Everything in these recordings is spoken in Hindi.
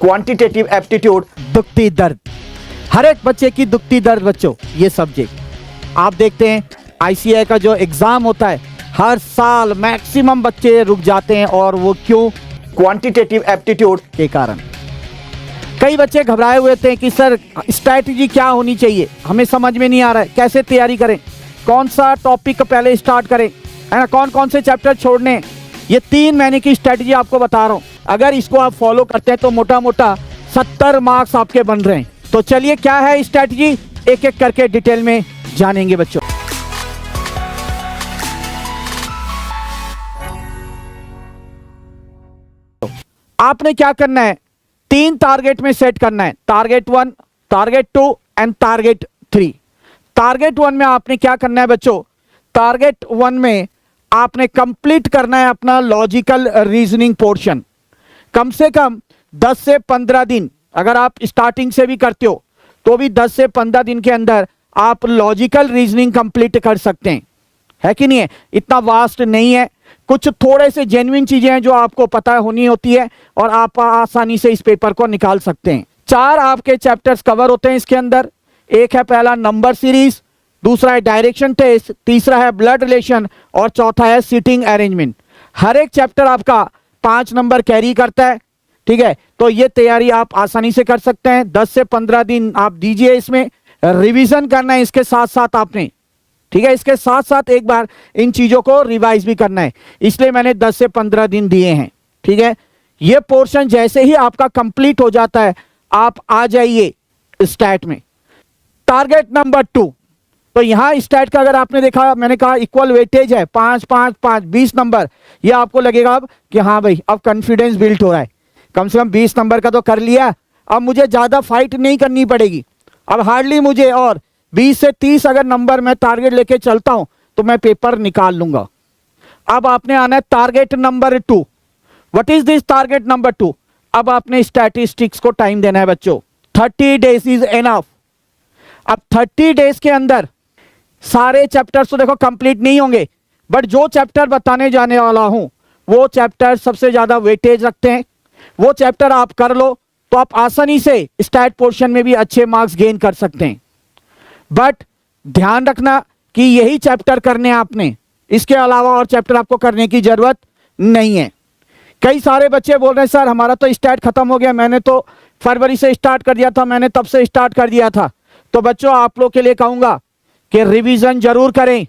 क्वांटिटेटिव एप्टीट्यूड, दुखती दर्द, हर एक बच्चे की दुखती दर्द बच्चों, ये सब्जेक्ट आप देखते हैं आईसीएआई का जो एग्जाम होता है हर साल मैक्सिमम बच्चे रुक जाते हैं। और वो क्यों? क्वांटिटेटिव एप्टीट्यूड के कारण। कई बच्चे घबराए हुए थे कि सर स्ट्रैटेजी क्या होनी चाहिए, हमें समझ में नहीं आ रहा है, कैसे तैयारी करें, कौन सा टॉपिक पहले स्टार्ट करें, है ना, कौन कौन से चैप्टर छोड़ने हैं। ये 3 महीने की स्ट्रैटेजी आपको बता रहा हूँ, अगर इसको आप फॉलो करते हैं तो मोटा मोटा 70 मार्क्स आपके बन रहे हैं। तो चलिए क्या है स्ट्रैटेजी, एक एक करके डिटेल में जानेंगे बच्चों। आपने क्या करना है, 3 टारगेट में सेट करना है, target 1, target 2 and target 3। Target 1 में आपने क्या करना है बच्चों, टारगेट 1 में आपने कंप्लीट करना है अपना लॉजिकल रीजनिंग पोर्शन। कम से कम 10 से 15 दिन, अगर आप स्टार्टिंग से भी करते हो तो भी 10 से 15 दिन के अंदर आप लॉजिकल रीजनिंग कंप्लीट कर सकते हैं, है कि नहीं है? इतना वास्ट नहीं है, कुछ थोड़े से जेन्युइन चीजें हैं जो आपको पता होनी होती है और आप आसानी से इस पेपर को निकाल सकते हैं। 4 आपके चैप्टर्स कवर होते हैं इसके अंदर। एक है पहला नंबर सीरीज, दूसरा है डायरेक्शन टेस्ट, तीसरा है ब्लड रिलेशन और चौथा है सीटिंग अरेंजमेंट। हर एक चैप्टर आपका 5 नंबर कैरी करता है, ठीक है? तो ये तैयारी आप आसानी से कर सकते हैं। 10 से 15 दिन आप दीजिए, इसमें रिवीजन करना है इसके साथ साथ आपने, ठीक है? इसके साथ साथ एक बार इन चीजों को रिवाइज भी करना है, इसलिए मैंने 10 से 15 दिन दिए हैं, ठीक है? ये पोर्शन जैसे ही आपका कंप्लीट हो जाता है आप आ जाइए स्टैट में। टारगेट नंबर 2, तो यहां स्टैट का अगर आपने देखा, मैंने कहा इक्वल वेटेज है, 5 5 5 20 नंबर। ये आपको लगेगा अब कि हाँ भाई अब कॉन्फिडेंस बिल्ड हो रहा है, कम से कम 20 नंबर का तो कर लिया, अब मुझे ज्यादा फाइट नहीं करनी पड़ेगी, अब हार्डली मुझे और 20 से 30 अगर नंबर मैं टारगेट लेके चलता हूं तो मैं पेपर निकाल लूंगा। अब आपने आना है target number 2। What is this target number 2? अब आपने स्टैटिस्टिक्स को टाइम देना है बच्चों, 30 डेज इज एनफ। अब 30 डेज के अंदर सारे चैप्टर्स तो देखो कंप्लीट नहीं होंगे, बट जो चैप्टर बताने जाने वाला हूं वो चैप्टर सबसे ज्यादा वेटेज रखते हैं, वो चैप्टर आप कर लो तो आप आसानी से स्टैट पोर्शन में भी अच्छे मार्क्स गेन कर सकते हैं। बट ध्यान रखना कि यही चैप्टर करने आपने, इसके अलावा और चैप्टर आपको करने की जरूरत नहीं है। कई सारे बच्चे बोल रहे हैं सर हमारा तो स्टैट खत्म हो गया, मैंने तो फरवरी से स्टार्ट कर दिया था, मैंने तब से स्टार्ट कर दिया था। तो बच्चों आप लोग के लिए कहूंगा कि रिवीजन जरूर करें,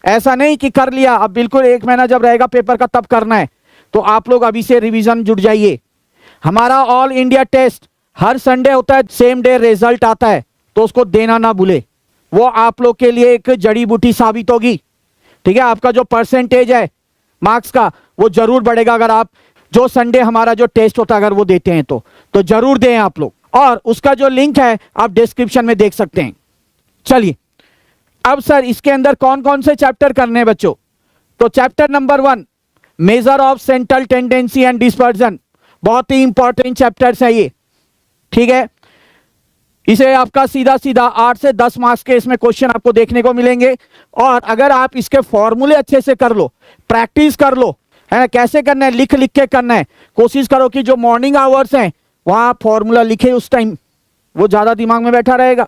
ऐसा नहीं कि कर लिया अब बिल्कुल 1 महीना जब रहेगा पेपर का तब करना है। तो आप लोग अभी से रिवीजन जुट जाइए। हमारा ऑल इंडिया टेस्ट हर संडे होता है, सेम डे रिजल्ट आता है, तो उसको देना ना भूले, वो आप लोग के लिए एक जड़ी बूटी साबित होगी, ठीक है? आपका जो परसेंटेज है मार्क्स का वो जरूर बढ़ेगा अगर आप जो संडे हमारा जो टेस्ट होता है अगर वो देते हैं तो जरूर दें आप लोग, और उसका जो लिंक है आप डिस्क्रिप्शन में देख सकते हैं। चलिए अब सर इसके अंदर कौन कौन से चैप्टर करने हैं बच्चों? तो chapter number 1 measure of central tendency and dispersion, बहुत ही इंपॉर्टेंट चैप्टर्स है ये, ठीक है? इसे आपका सीधा सीधा 8 से 10 मार्क्स के इसमें क्वेश्चन आपको देखने को मिलेंगे। और अगर आप इसके फॉर्मूले अच्छे से कर लो, प्रैक्टिस कर लो, है ना, कैसे करना है, लिख लिख के करना है, कोशिश करो कि जो मॉर्निंग आवर्स हैं वहां फॉर्मूला लिखे उस टाइम, वो ज्यादा दिमाग में बैठा रहेगा,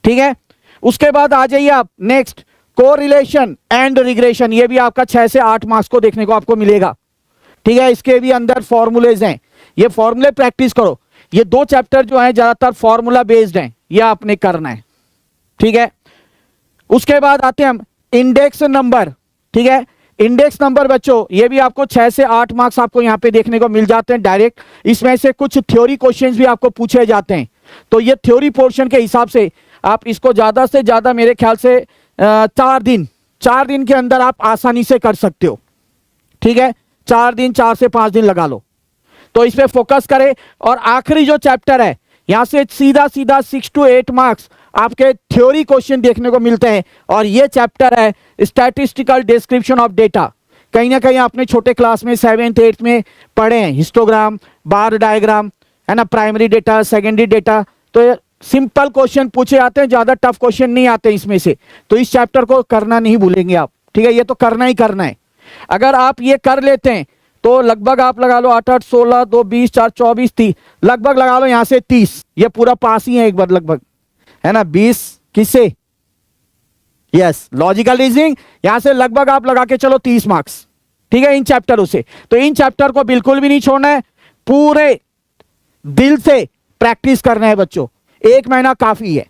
ठीक है? उसके बाद आ जाइए आप नेक्स्ट, कोरिलेशन एंड रिग्रेशन, ये भी आपका 6 से 8 मार्क्स को देखने को आपको मिलेगा, ठीक है? इसके भी अंदर फॉर्मूलेज हैं, ये फॉर्मूले प्रैक्टिस करो। ये 2 चैप्टर जो हैं ज्यादातर फॉर्मूला बेस्ड हैं, ये आपने करना है, ठीक है? उसके बाद आते हैं हम इंडेक्स नंबर, ठीक है? इंडेक्स नंबर बच्चों ये भी आपको 6 से 8 मार्क्स आपको यहाँ पे देखने को मिल जाते हैं डायरेक्ट। इसमें से कुछ थ्योरी क्वेश्चंस भी आपको पूछे जाते हैं, तो ये थ्योरी पोर्शन के हिसाब से आप इसको ज्यादा से ज्यादा मेरे ख्याल से 4 दिन के अंदर आप आसानी से कर सकते हो, ठीक है? 4 दिन, 4 से 5 दिन लगा लो, तो इस पे फोकस करें। और आखिरी जो चैप्टर है यहां से सीधा सीधा 6 to 8 मार्क्स आपके थ्योरी क्वेश्चन देखने को मिलते हैं, और ये चैप्टर है स्टैटिस्टिकल डिस्क्रिप्शन ऑफ डेटा। कहीं ना कहीं आपने छोटे क्लास में 7th 8th में पढ़े हैं, हिस्टोग्राम, बार डायग्राम, है ना, प्राइमरी डेटा, सेकेंडरी डेटा, तो सिंपल क्वेश्चन पूछे जाते हैं, ज्यादा टफ क्वेश्चन नहीं आते इसमें से। तो इस चैप्टर को करना नहीं भूलेंगे आप, ठीक है? ये तो करना ही करना है। अगर आप ये कर लेते हैं तो लगभग आप लगा लो 8 8 16 2 20 4 24 30, लगभग लगा लो यहां से 30। ये पूरा पास ही है एक बार लगभग, है ना। 20 किससे, यस लॉजिकल रीजनिंग, यहां से लगभग आप लगा के चलो 30 मार्क्स, ठीक है, इन चैप्टरों से। तो इन चैप्टर को बिल्कुल भी नहीं छोड़ना है, पूरे दिल से प्रैक्टिस करना है बच्चों। 1 महीना काफी है,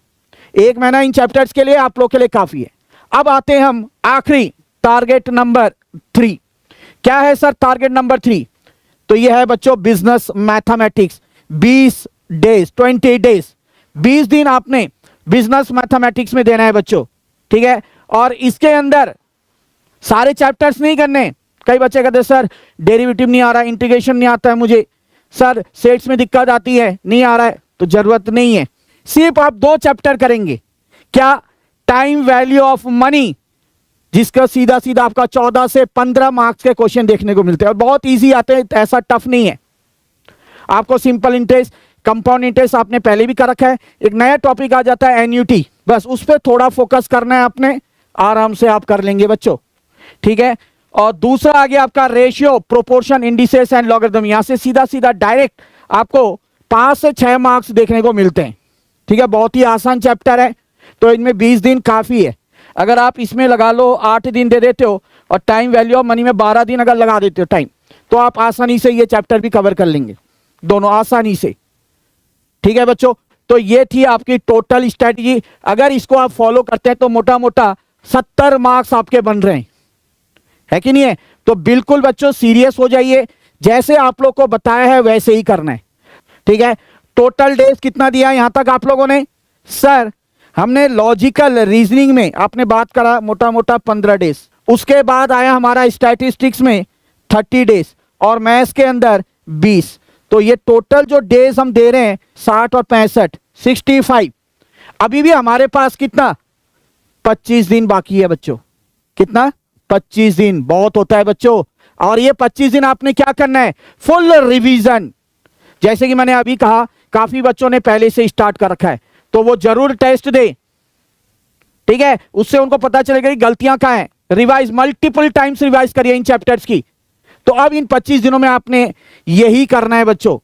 1 महीना इन चैप्टर्स के लिए आप लोग के लिए काफी है। अब आते हैं हम आखिरी टारगेट नंबर 3। क्या है सर टारगेट नंबर 3? तो यह है बच्चों बिजनेस मैथमेटिक्स। 20 डेज 20 डेज 20 दिन आपने बिजनेस मैथमेटिक्स में देना है बच्चों, ठीक है। और इसके अंदर सारे चैप्टर्स नहीं करने। कई बच्चे कहते हैं सर डेरिवेटिव नहीं आ रहा, इंटीग्रेशन नहीं आता है मुझे, सर सेट्स में दिक्कत आती है, नहीं आ रहा है, तो जरूरत नहीं है। सिर्फ आप 2 चैप्टर करेंगे। क्या? टाइम वैल्यू ऑफ मनी, जिसका सीधा सीधा आपका 14 से 15 मार्क्स के क्वेश्चन देखने को मिलते हैं और बहुत इजी आते हैं, ऐसा टफ नहीं है। आपको सिंपल इंटरेस्ट, कंपाउंड इंटरेस्ट आपने पहले भी कर रखा है। एक नया टॉपिक आ जाता है एन्युटी, बस उस पर थोड़ा फोकस करना है आपने, आराम से आप कर लेंगे बच्चों, ठीक है। और दूसरा आ गया आपका ratio, proportion, indices and logarithm. यहां से सीधा सीधा डायरेक्ट आपको 5 से 6 मार्क्स देखने को मिलते हैं, ठीक है। बहुत ही आसान चैप्टर है, तो इनमें 20 दिन काफी है। अगर आप इसमें लगा लो 8 दिन दे देते हो और टाइम वैल्यू ऑफ मनी में 12 दिन अगर लगा देते हो टाइम, तो आप आसानी से ये चैप्टर भी कवर कर लेंगे, दोनों आसानी से, ठीक है बच्चों। तो ये थी आपकी टोटल स्ट्रेटजी। अगर इसको आप फॉलो करते हैं तो मोटा मोटा 70 मार्क्स आपके बन रहे हैं, है कि नहीं है। तो बिल्कुल बच्चों सीरियस हो जाइए, जैसे आप लोग को बताया है वैसे ही करना है, ठीक है। टोटल डेज कितना दिया यहां तक आप लोगों ने? सर हमने लॉजिकल रीजनिंग में आपने बात करा मोटा मोटा 15 डेज, उसके बाद आया हमारा स्टैटिस्टिक्स में 30 डेज और मैथ्स के अंदर 20। तो ये टोटल जो डेज हम दे रहे हैं 60 और 65 65। अभी भी हमारे पास कितना 25 दिन बाकी है बच्चों। कितना? 25 दिन बहुत होता है बच्चों। और ये 25 दिन आपने क्या करना है? Full revision. जैसे कि मैंने अभी कहा काफी बच्चों ने पहले से स्टार्ट कर रखा है, तो वो जरूर टेस्ट दे, ठीक है। उससे उनको पता चलेगा कि गलतियां कहां हैं। रिवाइज मल्टीपल टाइम्स रिवाइज करिए इन चैप्टर्स की। तो अब इन 25 दिनों में आपने यही करना है बच्चों।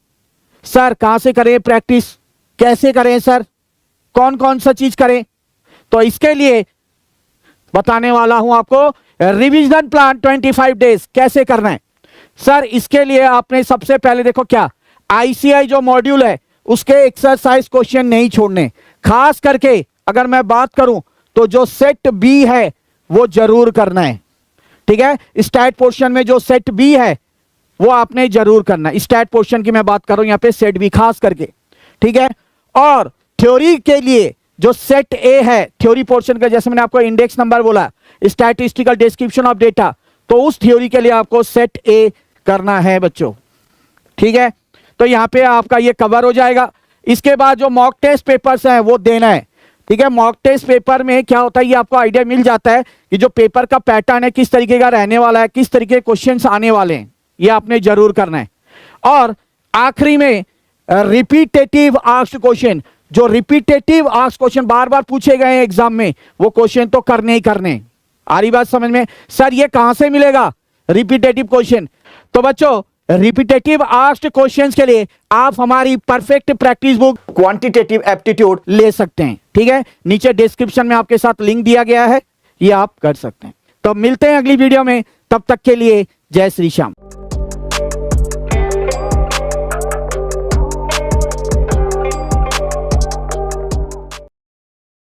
सर कहां से करें प्रैक्टिस, कैसे करें सर, कौन कौन सा चीज करें? तो इसके लिए बताने वाला हूं आपको रिवीजन प्लान 25 डेज कैसे करना है। सर इसके लिए आपने सबसे पहले देखो क्या आईसीआई जो मॉड्यूल है उसके एक्सरसाइज क्वेश्चन नहीं छोड़ने। खास करके अगर मैं बात करूं तो जो सेट बी है वो जरूर करना है, ठीक है। स्टैट पोर्शन में जो सेट बी है वो आपने जरूर करना है। स्टैट पोर्शन की मैं बात कर रहा हूं यहां पे, सेट बी खास करके, ठीक है। और थ्योरी के लिए जो सेट ए है थ्योरी पोर्शन का, जैसे मैंने आपको इंडेक्स नंबर बोला, स्टैटिस्टिकल डिस्क्रिप्शन ऑफ डेटा, तो उस थ्योरी के लिए आपको सेट ए करना है बच्चों, ठीक है। तो यहां पे आपका ये कवर हो जाएगा। इसके बाद जो मॉक टेस्ट पेपर्स हैं वो देना है, ठीक है। मॉक टेस्ट पेपर में क्या होता है ये आपको आइडिया मिल जाता है कि जो पेपर का पैटर्न है किस तरीके का रहने वाला है, किस तरीके के क्वेश्चंस आने वाले हैं, ये आपने जरूर करना है। और आखिरी में रिपीटेटिव आस्क्ड क्वेश्चन, जो रिपीटेटिव आस्क्ड क्वेश्चन बार बार पूछे गए हैं एग्जाम में, वो क्वेश्चन तो करने ही करने। आ रही बात समझ में? सर ये कहां से मिलेगा रिपीटेटिव क्वेश्चन? तो बच्चों रिपीटेटिव आस्क्ड क्वेश्चंस के लिए आप हमारी perfect practice book quantitative aptitude ले सकते हैं, ठीक है। नीचे डिस्क्रिप्शन में आपके साथ लिंक दिया गया है, ये आप कर सकते हैं। तो मिलते हैं अगली वीडियो में, तब तक के लिए जय श्री श्याम।